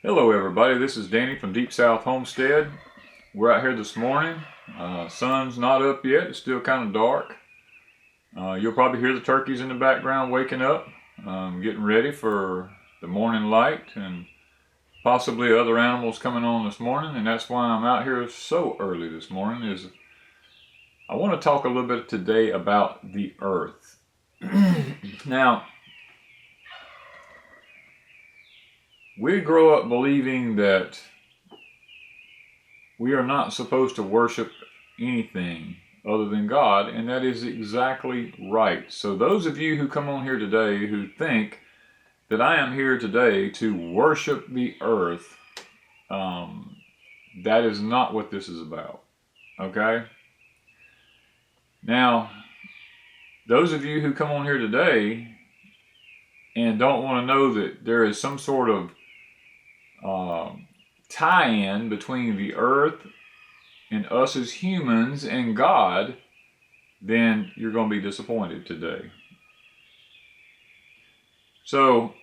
Hello everybody, this is Danny from Deep South Homestead. We're out here this morning. Sun's not up yet, it's still kind of dark. You'll probably hear the turkeys in the background waking up, getting ready for the morning light, and possibly other animals coming on this morning. And that's why I'm out here so early this morning. I want to talk a little bit today about the earth. Now, we grow up believing that we are not supposed to worship anything other than God, and that is exactly right. So those of you who come on here today who think that I am here today to worship the earth, that is not what this is about, okay? Now, those of you who come on here today and don't want to know that there is some sort of tie-in between the earth and us as humans and God, then you're going to be disappointed today. So,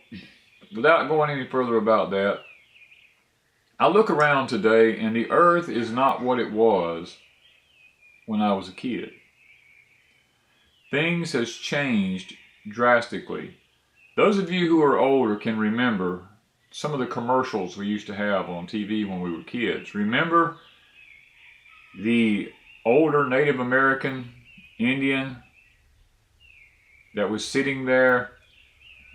without going any further about that, I look around today and the earth is not what it was when I was a kid. Things has changed drastically. Those of you who are older can remember some of the commercials we used to have on TV when we were kids. Remember the older Native American Indian that was sitting there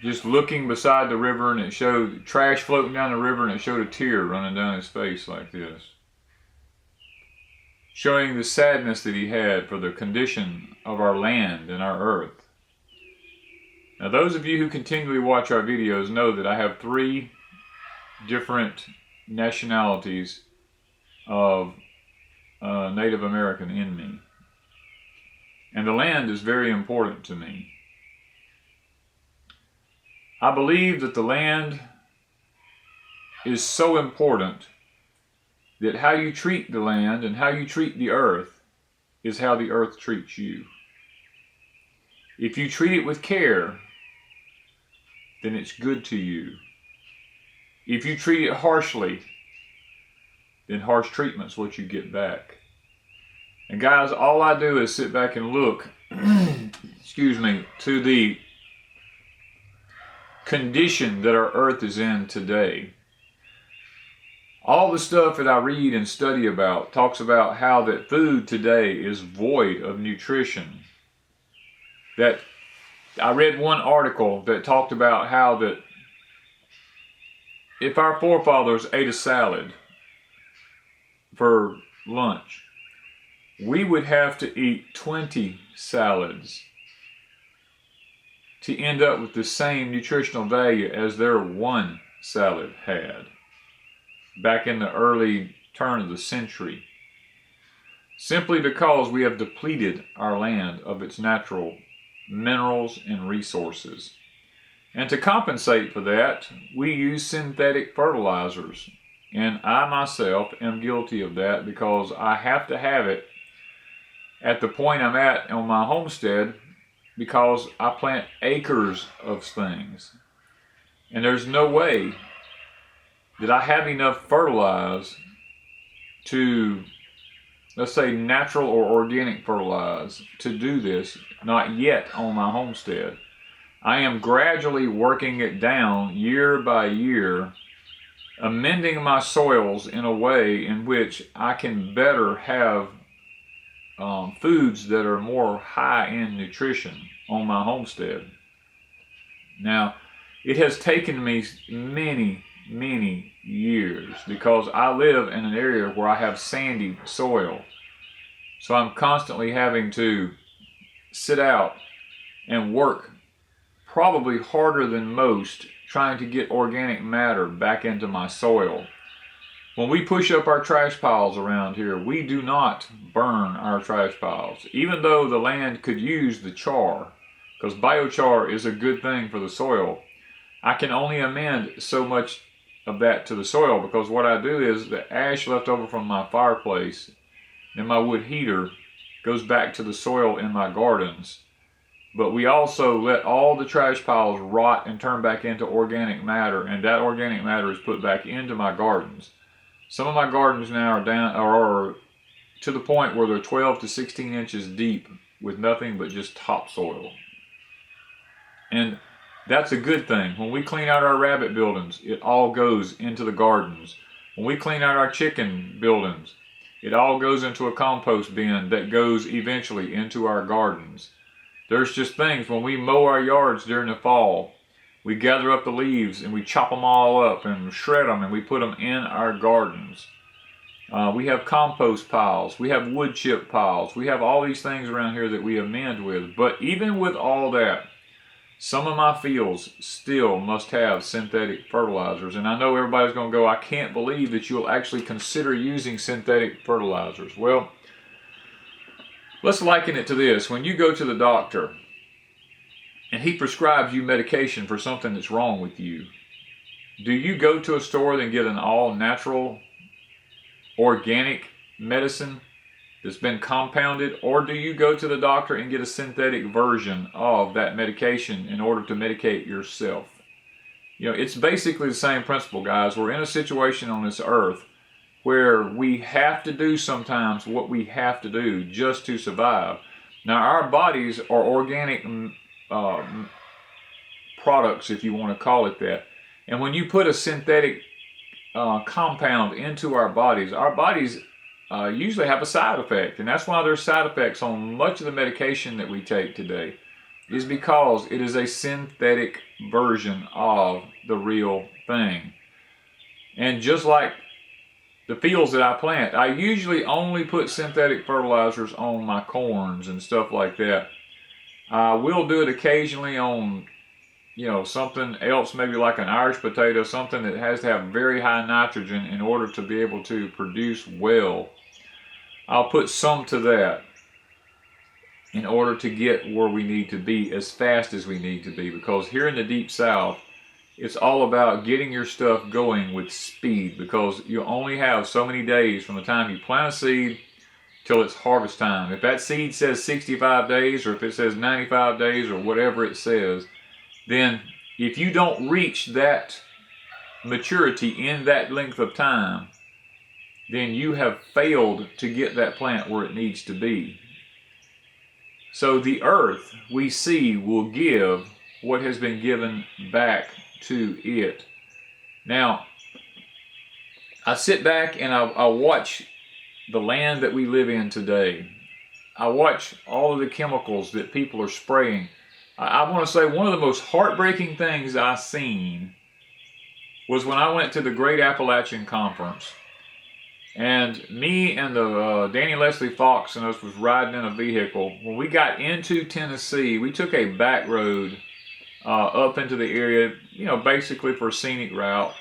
just looking beside the river, and it showed trash floating down the river, and it showed a tear running down his face like this, showing the sadness that he had for the condition of our land and our earth. Now, those of you who continually watch our videos know that I have 3 different nationalities of Native American in me. And the land is very important to me. I believe that the land is so important that how you treat the land and how you treat the earth is how the earth treats you. If you treat it with care, then it's good to you. If you treat it harshly, then harsh treatment's what you get back. And guys, all I do is sit back and look, to the condition that our earth is in today. All the stuff that I read and study about talks about how that food today is void of nutrition. That I read one article that talked about how that if our forefathers ate a salad for lunch, we would have to eat 20 salads to end up with the same nutritional value as their one salad had back in the early turn of the century, simply because we have depleted our land of its natural minerals and resources. And to compensate for that, we use synthetic fertilizers. And I myself am guilty of that because I have to have it at the point I'm at on my homestead because I plant acres of things. And there's no way that I have enough fertilize to, let's say, natural or organic fertilize to do this, not yet on my homestead. I am gradually working it down year by year, amending my soils in a way in which I can better have foods that are more high in nutrition on my homestead. Now, it has taken me many years because I live in an area where I have sandy soil. So I'm constantly having to sit out and work probably harder than most trying to get organic matter back into my soil. When we push up our trash piles around here, we do not burn our trash piles, even though the land could use the char, because biochar is a good thing for the soil. I can only amend so much of that to the soil because what I do is the ash left over from my fireplace and my wood heater goes back to the soil in my gardens. but we also let all the trash piles rot and turn back into organic matter, and that organic matter is put back into my gardens. Some of my gardens now are to the point where they're 12 to 16 inches deep with nothing but just topsoil. And that's a good thing. When we clean out our rabbit buildings, it all goes into the gardens. When we clean out our chicken buildings, it all goes into a compost bin that goes eventually into our gardens. There's just things, when we mow our yards during the fall, we gather up the leaves and we chop them all up and shred them and we put them in our gardens. We have compost piles, we have wood chip piles, we have all these things around here that we amend with. But even with all that, some of my fields still must have synthetic fertilizers. And I know everybody's going to go, I can't believe that you'll actually consider using synthetic fertilizers. Well, let's liken it to this. When you go to the doctor and he prescribes you medication for something that's wrong with you, do you go to a store and get an all-natural, organic medicine that's been compounded, or do you go to the doctor and get a synthetic version of that medication in order to medicate yourself? You know, it's basically the same principle, guys. We're in a situation on this earth where we have to do sometimes what we have to do just to survive. Now, our bodies are organic products, if you want to call it that. And when you put a synthetic compound into our bodies usually have a side effect. And that's why there's side effects on much of the medication that we take today, is because it is a synthetic version of the real thing. And just like the fields that I plant, I usually only put synthetic fertilizers on my corns and stuff like that. I will do it occasionally on, you know, something else, maybe like an Irish potato, something that has to have very high nitrogen in order to be able to produce well. I'll put some to that in order to get where we need to be as fast as we need to be, because here in the Deep South, it's all about getting your stuff going with speed, because you only have so many days from the time you plant a seed till it's harvest time. If that seed says 65 days, or if it says 95 days, or whatever it says, then if you don't reach that maturity in that length of time, then you have failed to get that plant where it needs to be. So the earth, we see, will give what has been given back to it. Now, I sit back and I watch the land that we live in today. I watch all of the chemicals that people are spraying. I want to say one of the most heartbreaking things I've seen was when I went to the Great Appalachian Conference. And me and the Danny Leslie Fox and us was riding in a vehicle. When we got into Tennessee, we took a back road up into the area, you know, basically for a scenic route,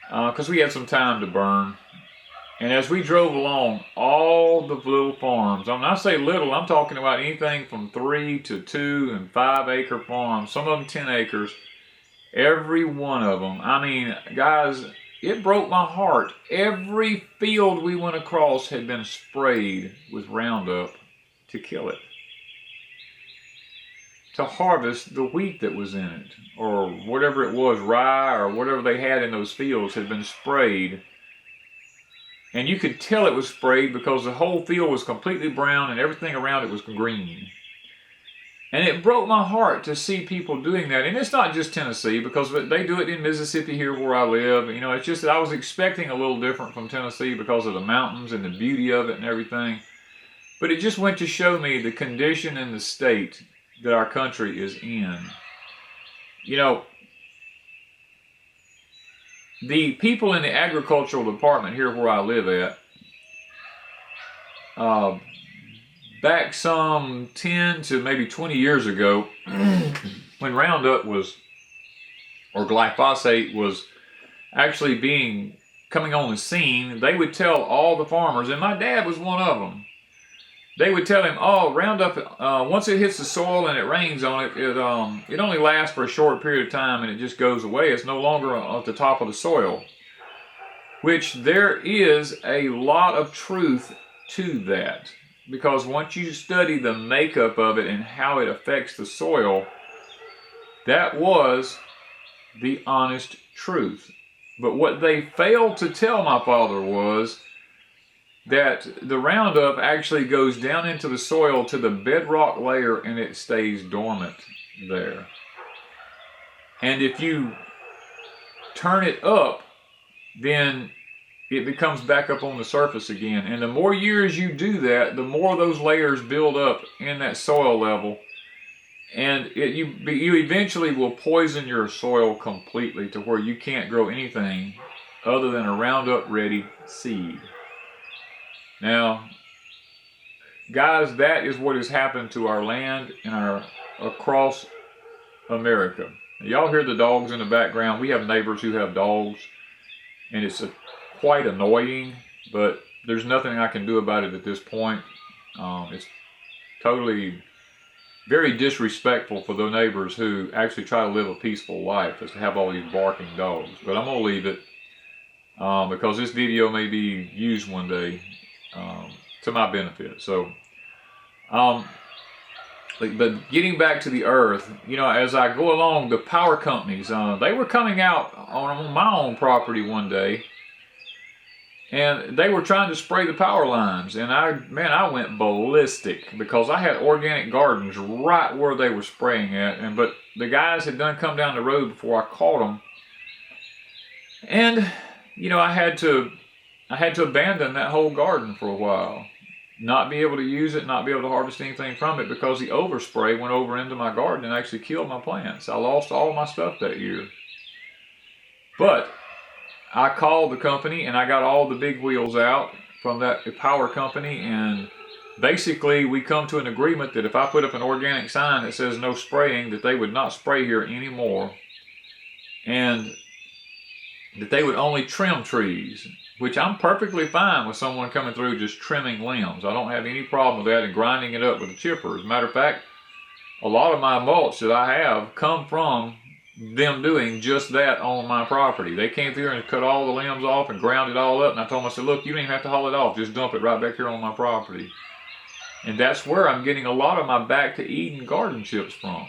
because we had some time to burn. And as we drove along, all the little farms, when I say little, I'm talking about anything from 3 to 2 and 5 acre farms, some of them 10 acres, every one of them. I mean, guys, it broke my heart. Every field we went across had been sprayed with Roundup to kill it, to harvest the wheat that was in it, or whatever it was, rye or whatever they had in those fields had been sprayed. And you could tell it was sprayed because the whole field was completely brown and everything around it was green. And it broke my heart to see people doing that. And it's not just Tennessee, because they do it in Mississippi here where I live. You know, it's just that I was expecting a little different from Tennessee because of the mountains and the beauty of it and everything. But it just went to show me the condition and the state that our country is in. You know, the people in the agricultural department here where I live at, back some 10 to maybe 20 years ago, when Roundup was, or glyphosate was actually coming on the scene, they would tell all the farmers, and my dad was one of them, they would tell him, oh, Roundup, once it hits the soil and it rains on it, it only lasts for a short period of time and it just goes away. It's no longer at the top of the soil. Which there is a lot of truth to that. because once you study the makeup of it and how it affects the soil, that was the honest truth. But what they failed to tell my father was that the Roundup actually goes down into the soil to the bedrock layer and it stays dormant there. And if you turn it up, then it becomes back up on the surface again. And the more years you do that, the more those layers build up in that soil level. And you eventually will poison your soil completely to where you can't grow anything other than a Roundup ready seed. Now, guys, that is what has happened to our land and across America. Y'all hear the dogs in the background. We have neighbors who have dogs, and it's quite annoying, but there's nothing I can do about it at this point. It's totally very disrespectful for the neighbors who actually try to live a peaceful life, is to have all these barking dogs. But I'm going to leave it because this video may be used one day to my benefit. So, but getting back to the earth, you know, as I go along, the power companies, they were coming out on my own property one day, and they were trying to spray the power lines, and I went ballistic because I had organic gardens right where they were spraying at, but the guys had done come down the road before I caught them, and you know, I had to abandon that whole garden for a while, not be able to use it, not be able to harvest anything from it because the overspray went over into my garden and actually killed my plants. I lost all my stuff that year, but I called the company and I got all the big wheels out from that power company, and basically we come to an agreement that if I put up an organic sign that says no spraying, that they would not spray here anymore, and that they would only trim trees, which I'm perfectly fine with someone coming through just trimming limbs. I don't have any problem with that and grinding it up with a chipper. As a matter of fact, a lot of my mulch that I have come from them doing just that on my property. They came through and cut all the limbs off and ground it all up, and I told them, I said, look, you don't even have to haul it off, just dump it right back here on my property. And that's where I'm getting a lot of my Back to Eden garden chips from.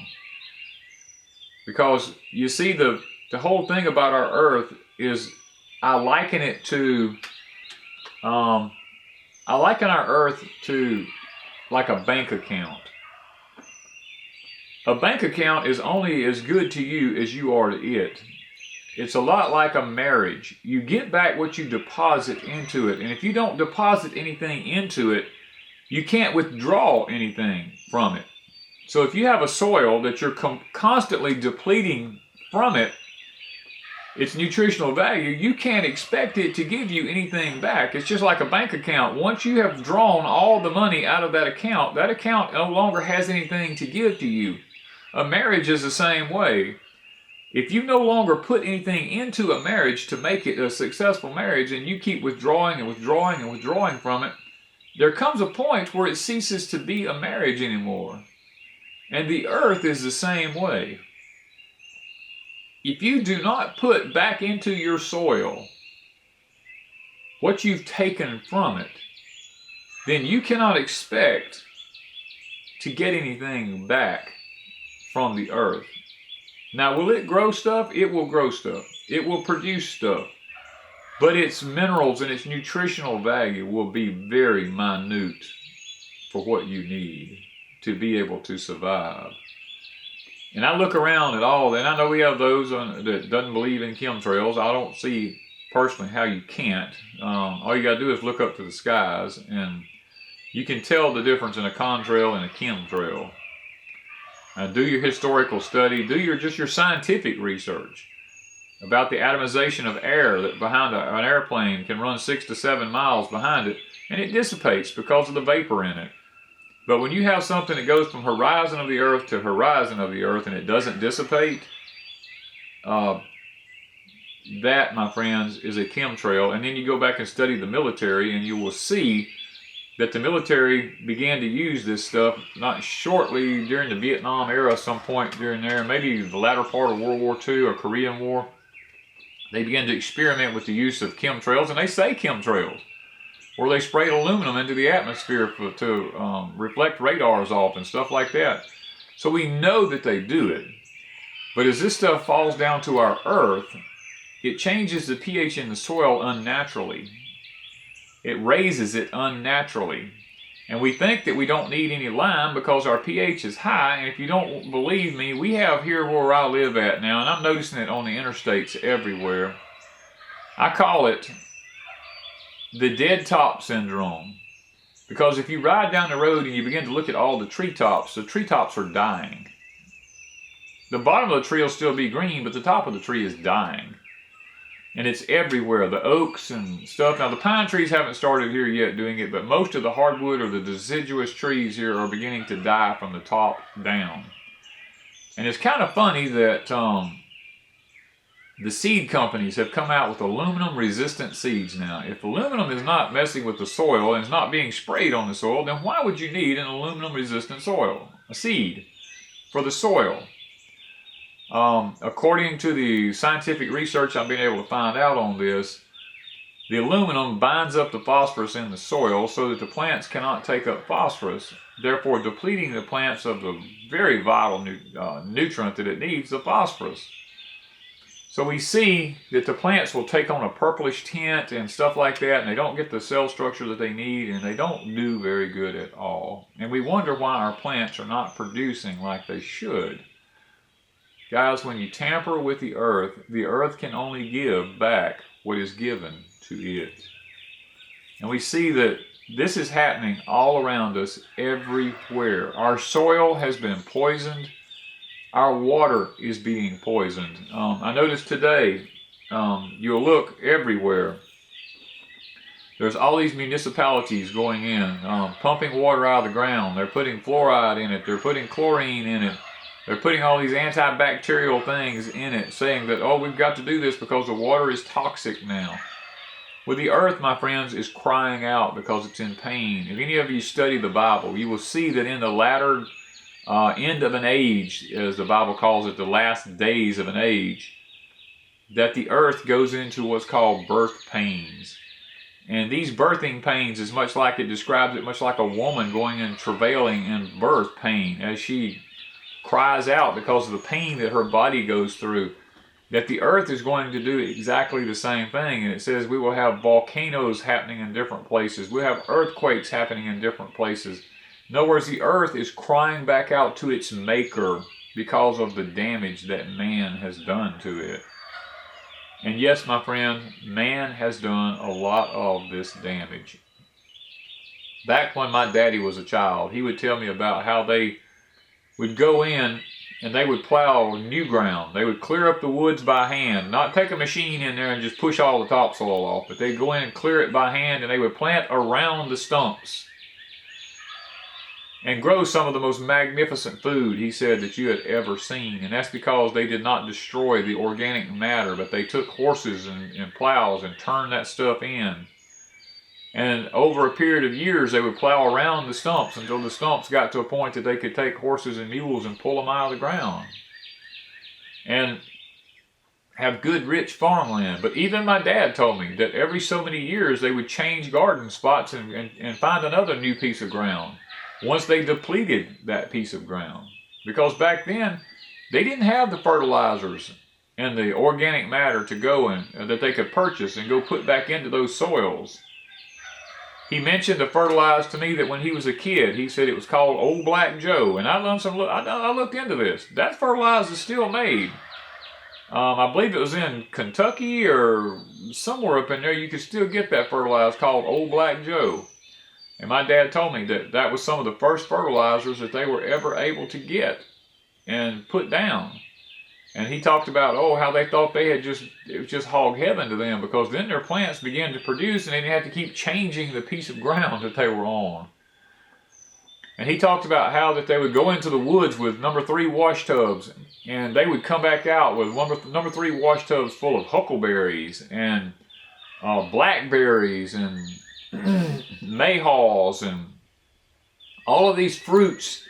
Because you see, the whole thing about our earth is I liken our earth to like a bank account. A bank account is only as good to you as you are to it. It's a lot like a marriage. You get back what you deposit into it. And if you don't deposit anything into it, you can't withdraw anything from it. So if you have a soil that you're constantly depleting from its nutritional value, you can't expect it to give you anything back. It's just like a bank account. Once you have drawn all the money out of that account no longer has anything to give to you. A marriage is the same way. If you no longer put anything into a marriage to make it a successful marriage, and you keep withdrawing and withdrawing and withdrawing from it, there comes a point where it ceases to be a marriage anymore. And the earth is the same way. If you do not put back into your soil what you've taken from it, then you cannot expect to get anything back from the earth. Now, will it grow stuff? It will grow stuff. It will produce stuff. But its minerals and its nutritional value will be very minute for what you need to be able to survive. And I look around at all, and I know we have those that doesn't believe in chemtrails. I don't see personally how you can't. All you got to do is look up to the skies, and you can tell the difference in a contrail and a chemtrail. Do your historical study. Do your scientific research about the atomization of air that behind an airplane can run 6 to 7 miles behind it, and it dissipates because of the vapor in it. But when you have something that goes from horizon of the earth to horizon of the earth and it doesn't dissipate, that, my friends, is a chemtrail. And then you go back and study the military, and you will see that the military began to use this stuff not shortly during the Vietnam era, some point during there, maybe the latter part of World War II or Korean War. They began to experiment with the use of chemtrails, and they say chemtrails. or they sprayed aluminum into the atmosphere to reflect radars off and stuff like that. So we know that they do it. But as this stuff falls down to our earth, it changes the pH in the soil unnaturally. It raises it unnaturally. And we think that we don't need any lime because our pH is high. And if you don't believe me, we have here where I live at now, and I'm noticing it on the interstates everywhere. I call it the dead top syndrome. Because if you ride down the road and you begin to look at all the treetops are dying. The bottom of the tree will still be green, but the top of the tree is dying. And it's everywhere, the oaks and stuff. Now the pine trees haven't started here yet doing it, but most of the hardwood or the deciduous trees here are beginning to die from the top down. And it's kind of funny that the seed companies have come out with aluminum resistant seeds now. If aluminum is not messing with the soil and is not being sprayed on the soil, then why would you need an aluminum resistant soil, a seed for the soil? According to the scientific research I've been able to find out on this, the aluminum binds up the phosphorus in the soil so that the plants cannot take up phosphorus, therefore depleting the plants of the very vital nutrient that it needs, the phosphorus. So we see that the plants will take on a purplish tint and stuff like that, and they don't get the cell structure that they need, and they don't do very good at all. And we wonder why our plants are not producing like they should. Guys, when you tamper with the earth can only give back what is given to it. And we see that this is happening all around us everywhere. Our soil has been poisoned. Our water is being poisoned. I noticed today, you'll look everywhere. There's all these municipalities going in, pumping water out of the ground. They're putting fluoride in it. They're putting chlorine in it. They're putting all these antibacterial things in it, saying that, oh, we've got to do this because the water is toxic now. Well, the earth, my friends, is crying out because it's in pain. If any of you study the Bible, you will see that in the latter end of an age, as the Bible calls it, the last days of an age, that the earth goes into what's called birth pains. And these birthing pains is much like, it describes it much like a woman going and travailing in birth pain as she cries out because of the pain that her body goes through. That the earth is going to do exactly the same thing. And it says we will have volcanoes happening in different places. We'll have earthquakes happening in different places. In other words, the earth is crying back out to its maker because of the damage that man has done to it. And yes, my friend, man has done a lot of this damage. Back when my daddy was a child, he would tell me about how they would go in and they would plow new ground. They would clear up the woods by hand, not take a machine in there and just push all the topsoil off, but they'd go in and clear it by hand, and they would plant around the stumps and grow some of the most magnificent food, he said, that you had ever seen. And that's because they did not destroy the organic matter, but they took horses and plows and turned that stuff in. And over a period of years, they would plow around the stumps until the stumps got to a point that they could take horses and mules and pull them out of the ground. And have good, rich farmland. But even my dad told me that every so many years, they would change garden spots and find another new piece of ground once they depleted that piece of ground. Because back then, they didn't have the fertilizers and the organic matter to go in that they could purchase and go put back into those soils. He mentioned the fertilizer to me that when he was a kid, he said it was called Old Black Joe. And I looked into this. That fertilizer is still made. I believe it was in Kentucky or somewhere up in there. You could still get that fertilizer called Old Black Joe. And my dad told me that that was some of the first fertilizers that they were ever able to get and put down. And he talked about, how they thought it was just hog heaven to them, because then their plants began to produce and they had to keep changing the piece of ground that they were on. And he talked about how that they would go into the woods with number 3 wash tubs, and they would come back out with number 3 wash tubs full of huckleberries and blackberries and mayhaws and all of these fruits,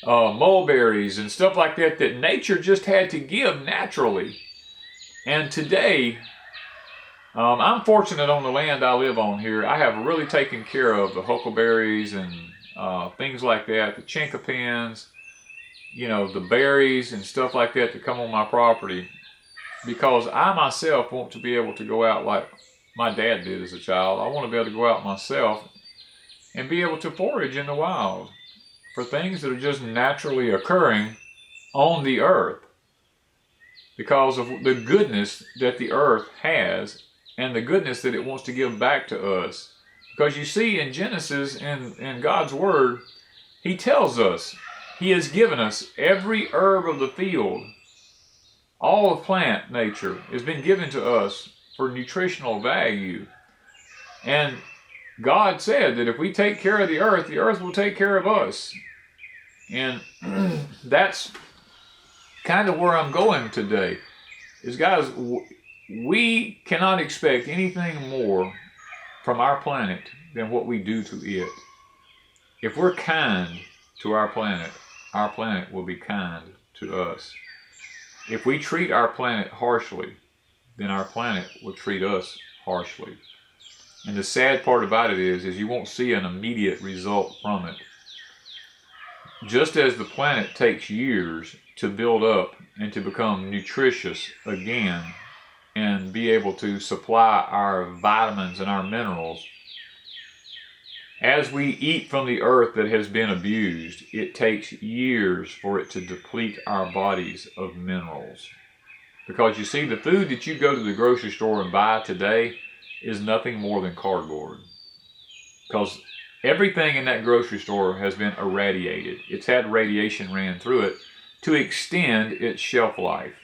mulberries and stuff like that nature just had to give naturally. And today, I'm fortunate on the land I live on here. I have really taken care of the huckleberries and things like that, the chinkapins, the berries and stuff like that come on my property, because I myself want to be able to go out like my dad did as a child. I want to be able to go out myself and be able to forage in the wild for things that are just naturally occurring on the earth because of the goodness that the earth has and the goodness that it wants to give back to us. Because you see in Genesis, in God's Word, He tells us, He has given us every herb of the field. All of plant nature has been given to us for nutritional value. And God said that if we take care of the earth will take care of us. And that's kind of where I'm going today. Is, guys, we cannot expect anything more from our planet than what we do to it. If we're kind to our planet will be kind to us. If we treat our planet harshly, then our planet will treat us harshly. And the sad part about it is you won't see an immediate result from it. Just as the planet takes years to build up and to become nutritious again and be able to supply our vitamins and our minerals, as we eat from the earth that has been abused, it takes years for it to deplete our bodies of minerals. Because you see, the food that you go to the grocery store and buy today is nothing more than cardboard. Because everything in that grocery store has been irradiated. It's had radiation ran through it to extend its shelf life.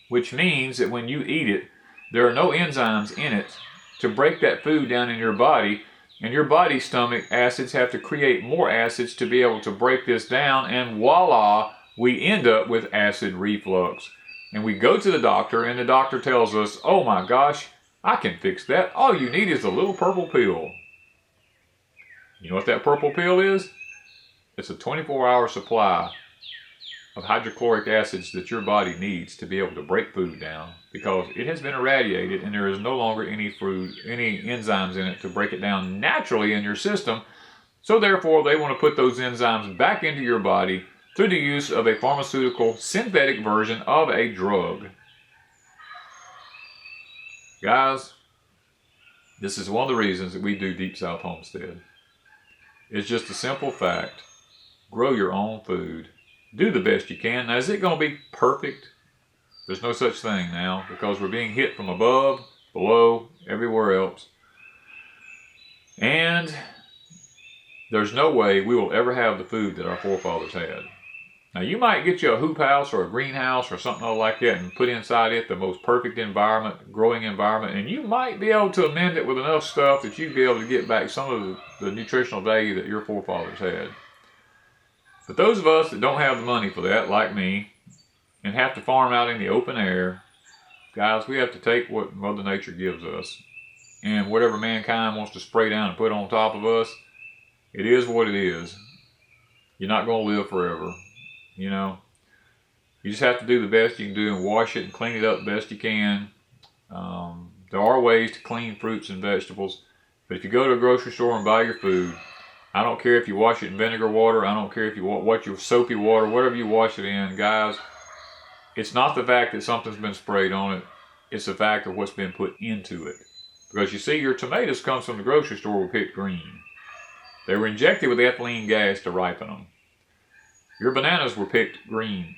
Which means that when you eat it, there are no enzymes in it to break that food down in your body, and your body's stomach acids have to create more acids to be able to break this down, and voila, we end up with acid reflux. And we go to the doctor, and the doctor tells us, oh my gosh, I can fix that. All you need is a little purple pill. You know what that purple pill is? It's a 24-hour supply of hydrochloric acids that your body needs to be able to break food down, because it has been irradiated and there is no longer any enzymes in it to break it down naturally in your system. So therefore, they want to put those enzymes back into your body through the use of a pharmaceutical synthetic version of a drug. Guys, this is one of the reasons that we do Deep South Homestead. It's just a simple fact. Grow your own food. Do the best you can. Now, is it going to be perfect? There's no such thing now, because we're being hit from above, below, everywhere else. And there's no way we will ever have the food that our forefathers had. Now, you might get you a hoop house or a greenhouse or something like that and put inside it the most perfect environment, growing environment, and you might be able to amend it with enough stuff that you'd be able to get back some of the nutritional value that your forefathers had. But those of us that don't have the money for that, like me, and have to farm out in the open air, guys, we have to take what Mother Nature gives us. And whatever mankind wants to spray down and put on top of us, it is what it is. You're not going to live forever. You know, you just have to do the best you can do and wash it and clean it up the best you can. There are ways to clean fruits and vegetables. But if you go to a grocery store and buy your food, I don't care if you wash it in vinegar water. I don't care if you wash your soapy water, whatever you wash it in. Guys, it's not the fact that something's been sprayed on it. It's the fact of what's been put into it. Because you see, your tomatoes comes from the grocery store were picked green. They were injected with ethylene gas to ripen them. Your bananas were picked green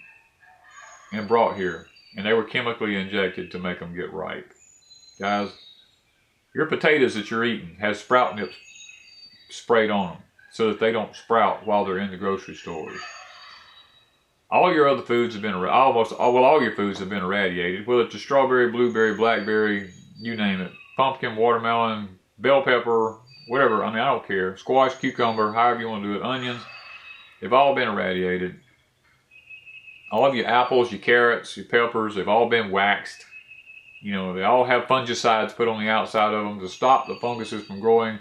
and brought here, and they were chemically injected to make them get ripe. Guys, your potatoes that you're eating has sprout nips sprayed on them so that they don't sprout while they're in the grocery stores. All your other foods have been, all your foods have been irradiated, whether it's a strawberry, blueberry, blackberry, you name it, pumpkin, watermelon, bell pepper, whatever. I mean, I don't care. Squash, cucumber, however you want to do it, onions. They've all been irradiated. All of your apples, your carrots, your peppers, they've all been waxed. You know, they all have fungicides put on the outside of them to stop the funguses from growing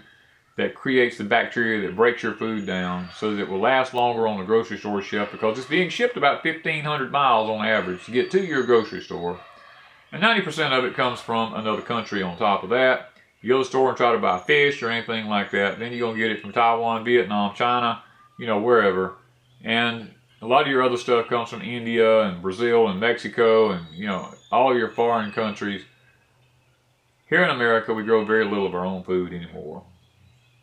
that creates the bacteria that breaks your food down so that it will last longer on the grocery store shelf, because it's being shipped about 1,500 miles on average to get to your grocery store. And 90% of it comes from another country on top of that. You go to the store and try to buy fish or anything like that, then you're going to get it from Taiwan, Vietnam, China, wherever. And a lot of your other stuff comes from India and Brazil and Mexico and, all your foreign countries. Here in America, we grow very little of our own food anymore.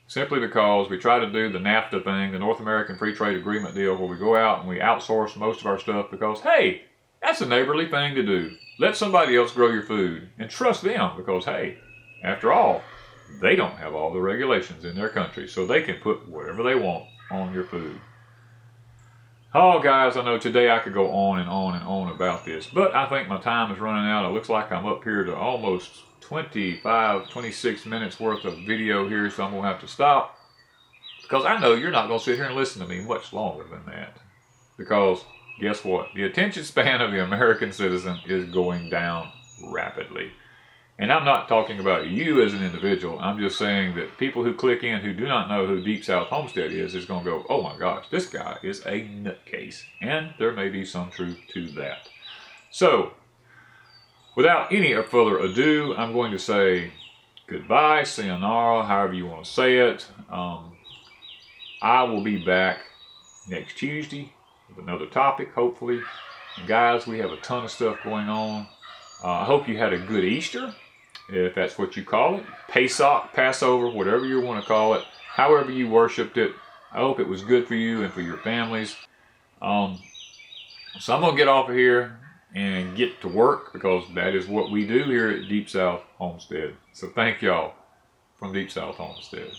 Simply because we try to do the NAFTA thing, the North American Free Trade Agreement deal, where we go out and we outsource most of our stuff because, hey, that's a neighborly thing to do. Let somebody else grow your food and trust them because, hey, after all, they don't have all the regulations in their country, so they can put whatever they want on your food. Oh, guys, I know today I could go on and on and on about this, but I think my time is running out. It looks like I'm up here to almost 26 minutes worth of video here, so I'm going to have to stop. Because I know you're not going to sit here and listen to me much longer than that. Because, guess what? The attention span of the American citizen is going down rapidly. And I'm not talking about you as an individual. I'm just saying that people who click in who do not know who Deep South Homestead is going to go, oh my gosh, this guy is a nutcase. And there may be some truth to that. So, without any further ado, I'm going to say goodbye, sayonara, however you want to say it. I will be back next Tuesday with another topic, hopefully. And guys, we have a ton of stuff going on. I hope you had a good Easter, if that's what you call it. Pesach, Passover, whatever you want to call it. However you worshipped it. I hope it was good for you and for your families. So I'm going to get off of here and get to work because that is what we do here at Deep South Homestead. So thank y'all from Deep South Homestead.